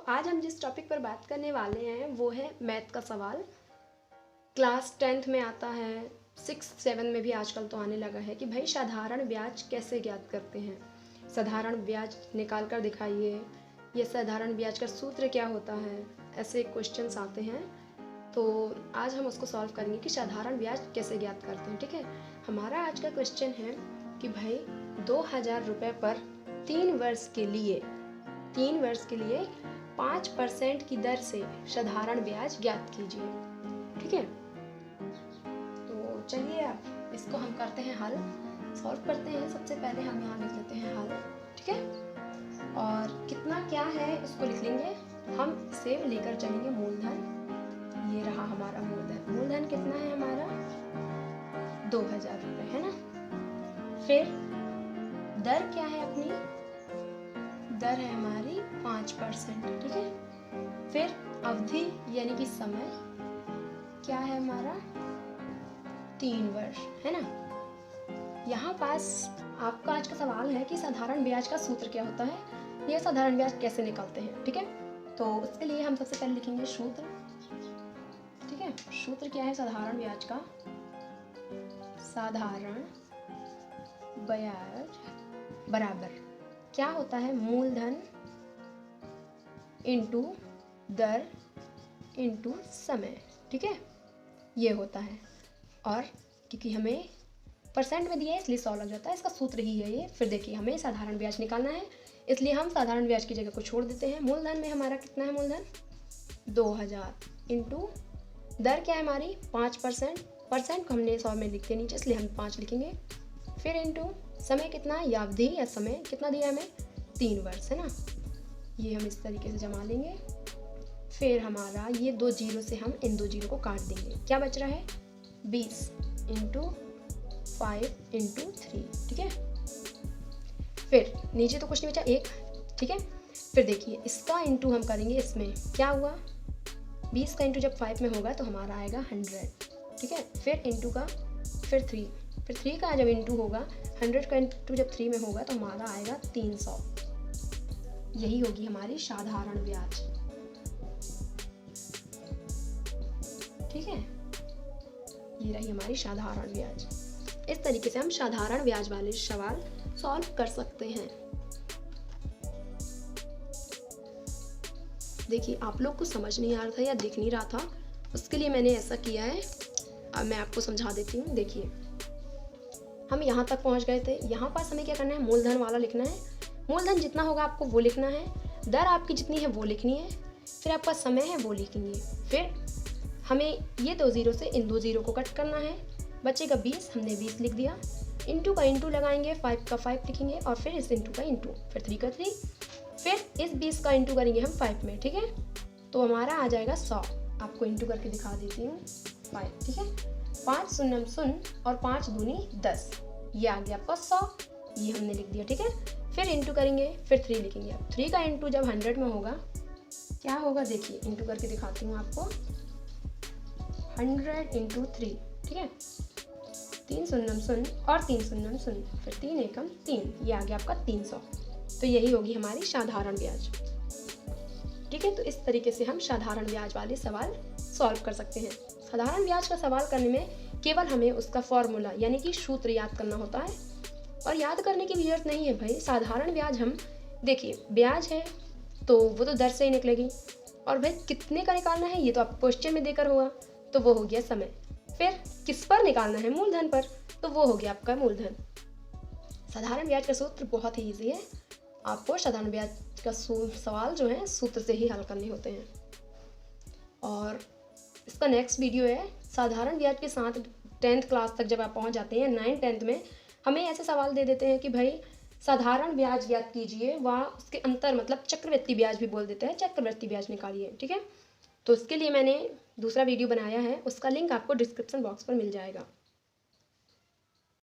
आज हम जिस टॉपिक पर बात करने वाले हैं वो है मैथ का सवाल। क्लास 10th में आता है, 6th 7 में भी आजकल तो आने लगा है कि भाई साधारण ब्याज कैसे ज्ञात करते हैं, साधारण ब्याज निकाल कर दिखाइए, ये साधारण ब्याज का सूत्र क्या होता है, ऐसे क्वेश्चंस आते हैं। तो आज हम उसको सॉल्व करेंगे कि साधारण ब्याज कैसे ज्ञात करते हैं। ठीक है, हमारा आज का क्वेश्चन है कि भाई 2000 रुपये पर 3 वर्ष के लिए 5% की दर से साधारण ब्याज ज्ञात कीजिए। ठीक है, तो चलिए अब इसको हम करते हैं हल, सॉल्व करते हैं। सबसे पहले हम यहाँ लिख लेते हैं हल। ठीक है, और कितना क्या है इसको लिख लेंगे। हम इसे लेकर चलेंगे मूलधन। ये रहा हमारा मूलधन। मूलधन कितना है हमारा? 2000 रुपये है ना। फिर दर क्या है अपनी? दर है हमारी 5%। ठीक है, फिर अवधि यानी कि समय क्या है हमारा? 3 वर्ष है ना। यहाँ पास आपका आज का सवाल है कि साधारण ब्याज का सूत्र क्या होता है, यह साधारण ब्याज कैसे निकालते हैं। ठीक है, तो उसके लिए हम सबसे पहले लिखेंगे सूत्र। ठीक है, सूत्र क्या है साधारण ब्याज का? साधारण ब्याज बराबर क्या होता है? मूलधन इंटू दर इंटू समय। ठीक है, ये होता है। और क्योंकि हमें परसेंट में दिया है इसलिए सॉल्व हो जाता है, इसका सूत्र ही है ये। फिर देखिए हमें साधारण ब्याज निकालना है, इसलिए हम साधारण ब्याज की जगह को छोड़ देते हैं। मूलधन में हमारा कितना है? मूलधन 2000 इंटू दर क्या है हमारी? 5%। परसेंट को हमने 100 में लिखते नीचे, इसलिए हम 5 लिखेंगे। फिर इंटू समय कितना, या अवधि या समय कितना दिया हमें? 3 वर्ष है ना। ये हम इस तरीके से जमा लेंगे। फिर हमारा ये 2 जीरो से हम इन 2 जीरो को काट देंगे। क्या बच रहा है? 20 इंटू 5 इंटू 3। ठीक है, फिर नीचे तो कुछ नहीं बचा, 1। ठीक है, फिर देखिए इसका इंटू हम करेंगे इसमें। क्या हुआ? 20 का इंटू जब 5 में होगा तो हमारा आएगा 100। ठीक है, फिर इंटू का फिर 3 का जब इंटू होगा, 100 का इंटू जब 3 में होगा तो हमारा आएगा 300। यही होगी हमारी साधारण ब्याज। ठीक है, ये रही हमारी साधारण ब्याज। इस तरीके से हम साधारण ब्याज वाले सवाल सॉल्व कर सकते हैं। देखिए आप लोग को समझ नहीं आ रहा था या दिख नहीं रहा था, उसके लिए मैंने ऐसा किया है। अब मैं आपको समझा देती हूँ। देखिए हम यहाँ तक पहुँच गए थे, यहाँ पास हमें क्या करना है? मूलधन वाला लिखना है। मूलधन जितना होगा आपको वो लिखना है, दर आपकी जितनी है वो लिखनी है, फिर आपका समय है वो लिखेंगे। फिर हमें ये 2 जीरो से इन 2 जीरो को कट करना है, बचेगा 20। हमने 20 लिख दिया। इंटू का इंटू लगाएंगे, 5 का 5 लिखेंगे, और फिर इस इंटू का इंटू, फिर 3 का 3, फिर इस 20 का इंटू करेंगे हम 5 में। ठीक है, तो हमारा आ जाएगा 100। आपको इंटू करके दिखा देती हूँ 5। ठीक है, 5 शून्य शून्य और 5 दूनी 10, ये आ गया आपका 100। ये हमने लिख दिया। ठीक है, फिर इंटू करेंगे, फिर 3 लिखेंगे। अब 3 का इंटू जब 100 में होगा क्या होगा? देखिए इंटू करके दिखाती हूँ आपको। 100 इंटू 3। ठीक है, 3 शून्य शून्य और 3 शून्य शून्य, फिर 3 एकम 3, ये आ गया आपका 300। तो यही होगी हमारी साधारण ब्याज। ठीक है, तो इस तरीके से हम साधारण ब्याज वाले सवाल सॉल्व कर सकते हैं। साधारण ब्याज का सवाल करने में केवल हमें उसका फॉर्मूला यानी कि सूत्र याद करना होता है, और याद करने की भी जरूरत नहीं है भाई। साधारण ब्याज हम देखिए, ब्याज है तो वो तो दर से ही निकलेगी, और भाई कितने का निकालना है ये तो आप क्वेश्चन में देकर होगा, तो वो हो गया समय। फिर किस पर निकालना है? मूलधन पर, तो वो हो गया आपका मूलधन। साधारण ब्याज का सूत्र बहुत ही ईजी है। आपको साधारण ब्याज का सवाल जो है सूत्र से ही हल करने होते हैं। और इसका नेक्स्ट वीडियो है साधारण ब्याज के साथ 10th क्लास तक जब आप पहुंच जाते हैं, 9th 10th में हमें ऐसे सवाल दे देते हैं कि भाई साधारण ब्याज ज्ञात कीजिए, व उसके अंतर मतलब चक्रवृद्धि ब्याज भी बोल देते हैं, चक्रवृद्धि ब्याज निकालिए। ठीक है, तो उसके लिए मैंने दूसरा वीडियो बनाया है, उसका लिंक आपको डिस्क्रिप्शन बॉक्स पर मिल जाएगा।